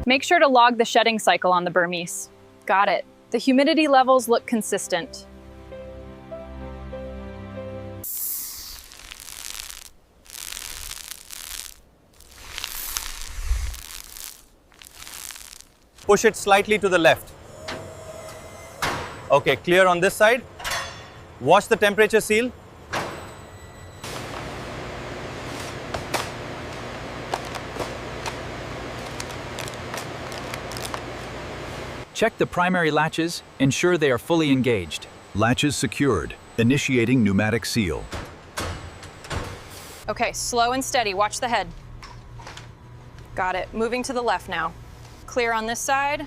Make sure to log the shedding cycle on the Burmese. Got it. The humidity levels look consistent. Push it slightly to the left. Okay, clear on this side. Watch the temperature seal. Check the primary latches, ensure they are fully engaged. Latches secured. Initiating pneumatic seal. Okay, slow and steady. Watch the head. Got it. Moving to the left now. Clear on this side.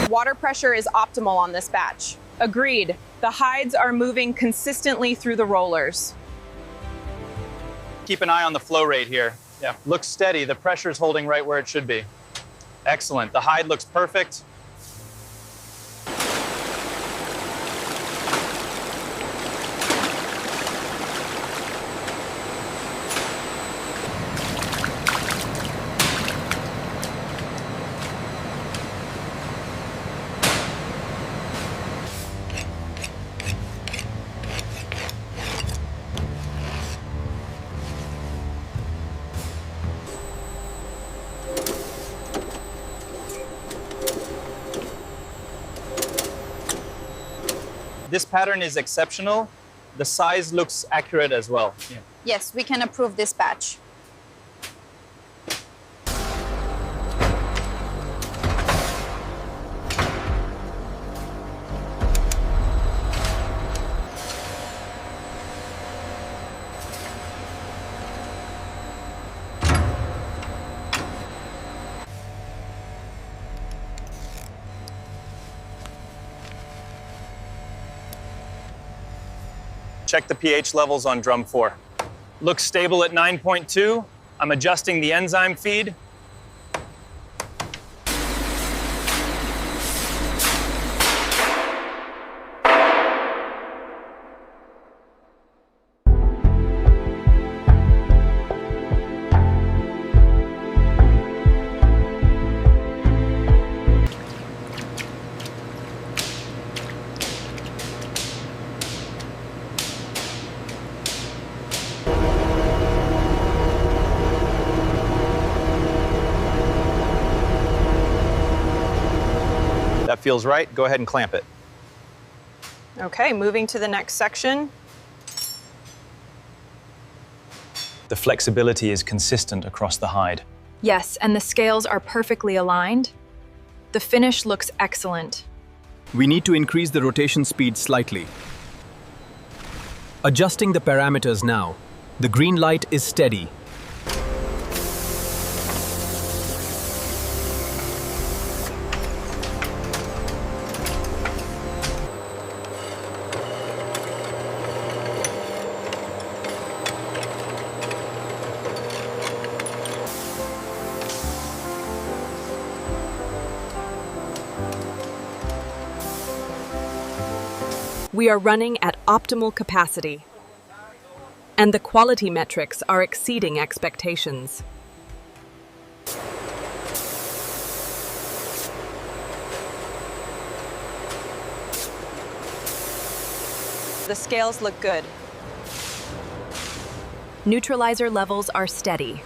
Water pressure is optimal on this batch. Agreed. The hides are moving consistently through the rollers. Keep an eye on the flow rate here. Yeah, looks steady. The pressure's holding right where it should be. Excellent. The hide looks perfect. This pattern is exceptional. The size looks accurate as well. Yeah. Yes, we can approve this batch. Check the pH levels on drum 4. Looks stable at 9.2. I'm adjusting the enzyme feed. That feels right. Go ahead and clamp it. Okay, moving to the next section. The flexibility is consistent across the hide. Yes, and the scales are perfectly aligned. The finish looks excellent. We need to increase the rotation speed slightly. Adjusting the parameters now. The green light is steady. We are running at optimal capacity. and the quality metrics are exceeding expectations. The scales look good. Neutralizer levels are steady.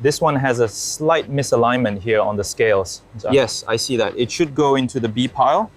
This one has a slight misalignment here on the scales. Yes, I see that. It should go into the B pile.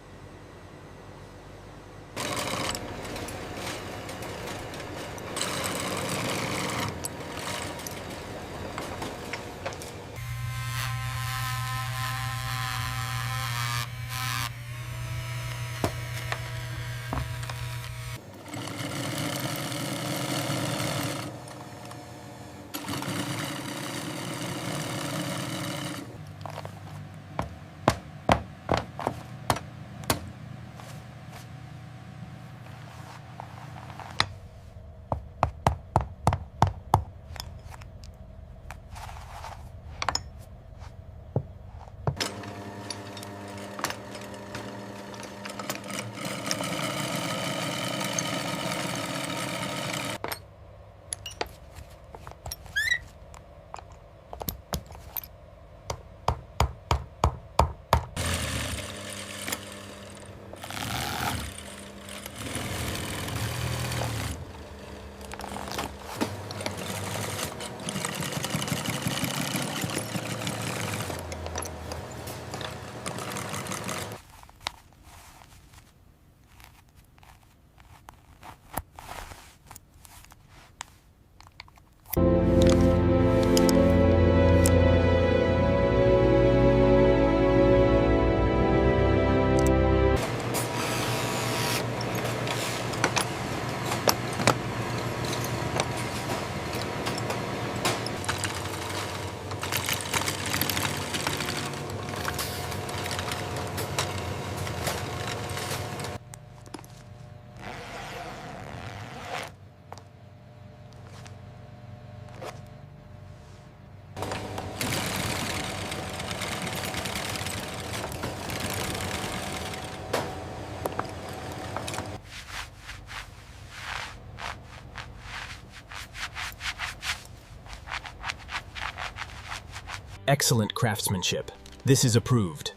Excellent craftsmanship. This is approved.